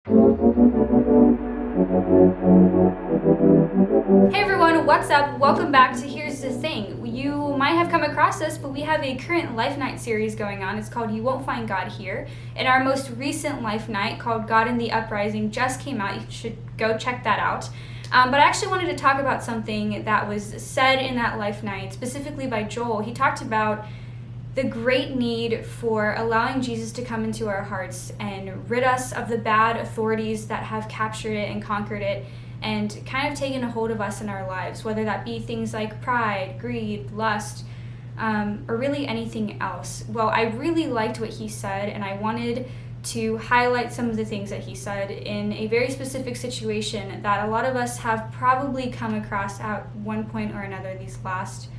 Hey everyone, what's up? Welcome back to Here's the Thing. You might have come across this, but we have a current Life Night series going on. It's called You Won't Find God Here. And our most recent Life Night, called God in the Uprising, just came out. You should go check that out. But I actually wanted to talk about something that was said in that Life Night, specifically by Joel. He talked about the great need for allowing Jesus to come into our hearts and rid us of the bad authorities that have captured it and conquered it, and kind of taken a hold of us in our lives, whether that be things like pride, greed, lust, or really anything else. Well, I really liked what he said, and I wanted to highlight some of the things that he said in a very specific situation that a lot of us have probably come across at one point or another these last,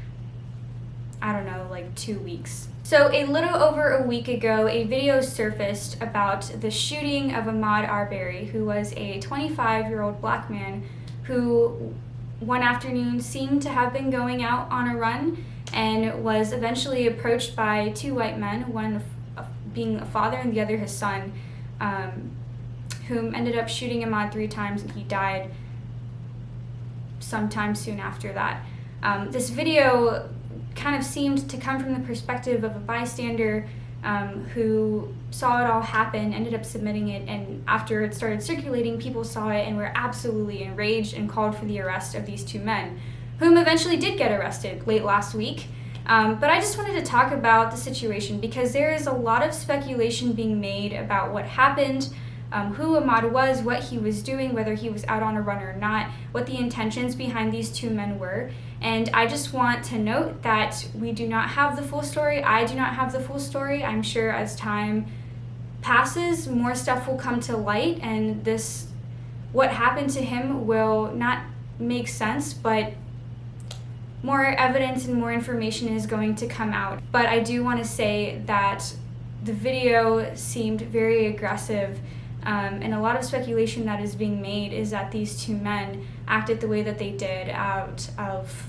2 weeks. So a little over a week ago, a video surfaced about the shooting of Ahmaud Arbery, who was a 25-year-old black man who one afternoon seemed to have been going out on a run and was eventually approached by two white men, one being a father and the other his son, whom ended up shooting Ahmaud 3 times, and he died sometime soon after that. This video kind of seemed to come from the perspective of a bystander who saw it all happen, ended up submitting it, and after it started circulating, people saw it and were absolutely enraged and called for the arrest of these two men, whom eventually did get arrested late last week. But I just wanted to talk about the situation because there is a lot of speculation being made about what happened, who Ahmaud was, what he was doing, whether he was out on a run or not, what the intentions behind these two men were. And I just want to note that we do not have the full story. I do not have the full story. I'm sure as time passes, more stuff will come to light, and what happened to him will not make sense, but more evidence and more information is going to come out. But I do want to say that the video seemed very aggressive. And a lot of speculation that is being made is that these two men acted the way that they did out of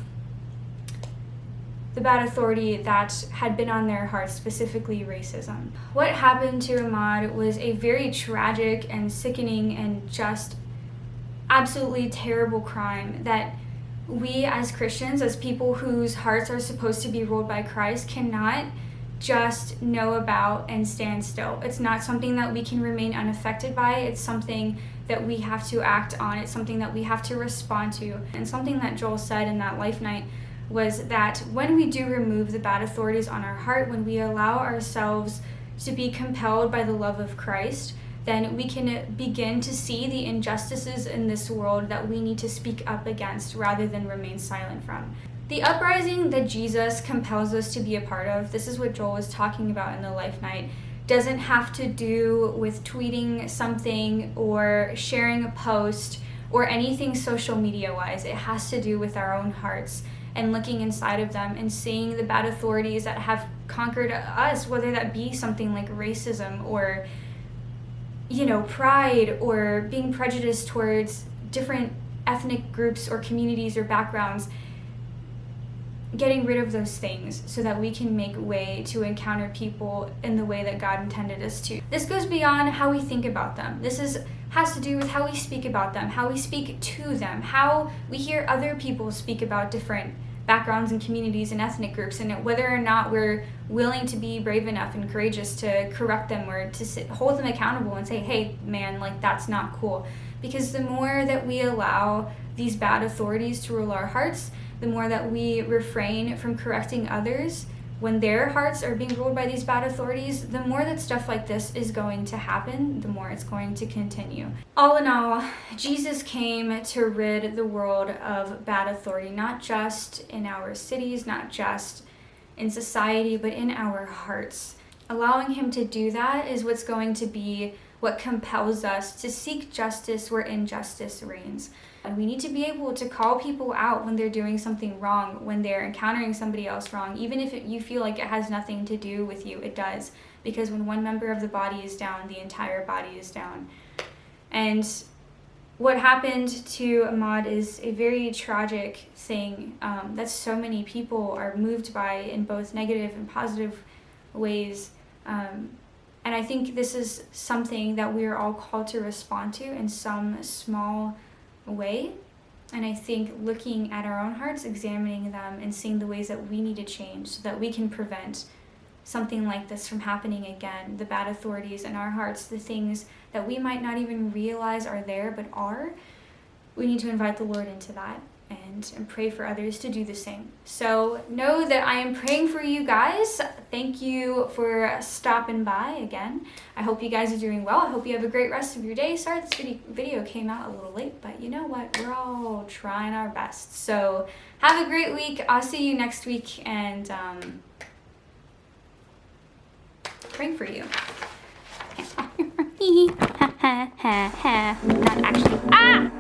the bad authority that had been on their hearts, specifically racism. What happened to Ahmaud was a very tragic and sickening and just absolutely terrible crime that we as Christians, as people whose hearts are supposed to be ruled by Christ, cannot just know about and stand still. It's not something that we can remain unaffected by. It's something that we have to act on. It's something that we have to respond to. And something that Joel said in that Life Night was that when we do remove the bad authorities on our heart, when we allow ourselves to be compelled by the love of Christ, then we can begin to see the injustices in this world that we need to speak up against rather than remain silent from. The uprising that Jesus compels us to be a part of, this is what Joel was talking about in the Life Night, doesn't have to do with tweeting something or sharing a post or anything social media-wise. It has to do with our own hearts and looking inside of them and seeing the bad authorities that have conquered us, whether that be something like racism or, pride or being prejudiced towards different ethnic groups or communities or backgrounds. Getting rid of those things so that we can make way to encounter people in the way that God intended us to. This goes beyond how we think about them. Has to do with how we speak about them, how we speak to them, how we hear other people speak about different backgrounds and communities and ethnic groups, and whether or not we're willing to be brave enough and courageous to correct them or to hold them accountable and say, hey man, that's not cool. Because the more that we allow these bad authorities to rule our hearts, the more that we refrain from correcting others when their hearts are being ruled by these bad authorities, the more that stuff like this is going to happen, the more it's going to continue. All in all, Jesus came to rid the world of bad authority, not just in our cities, not just in society, but in our hearts. Allowing him to do that is what's going to be what compels us to seek justice where injustice reigns. And we need to be able to call people out when they're doing something wrong, when they're encountering somebody else wrong, even if you feel like it has nothing to do with you, it does. Because when one member of the body is down, the entire body is down. And what happened to Ahmaud is a very tragic thing that so many people are moved by in both negative and positive ways. And I think this is something that we are all called to respond to in some small way. And I think looking at our own hearts, examining them, and seeing the ways that we need to change so that we can prevent something like this from happening again, the bad authorities in our hearts, the things that we might not even realize are there but are, we need to invite the Lord into that and pray for others to do the same. So know that I am praying for you guys. Thank you for stopping by again. I hope you guys are doing well. I hope you have a great rest of your day. Sorry this video came out a little late, but you know what? We're all trying our best. So have a great week. I'll see you next week, and praying for you. Not actually. Ah!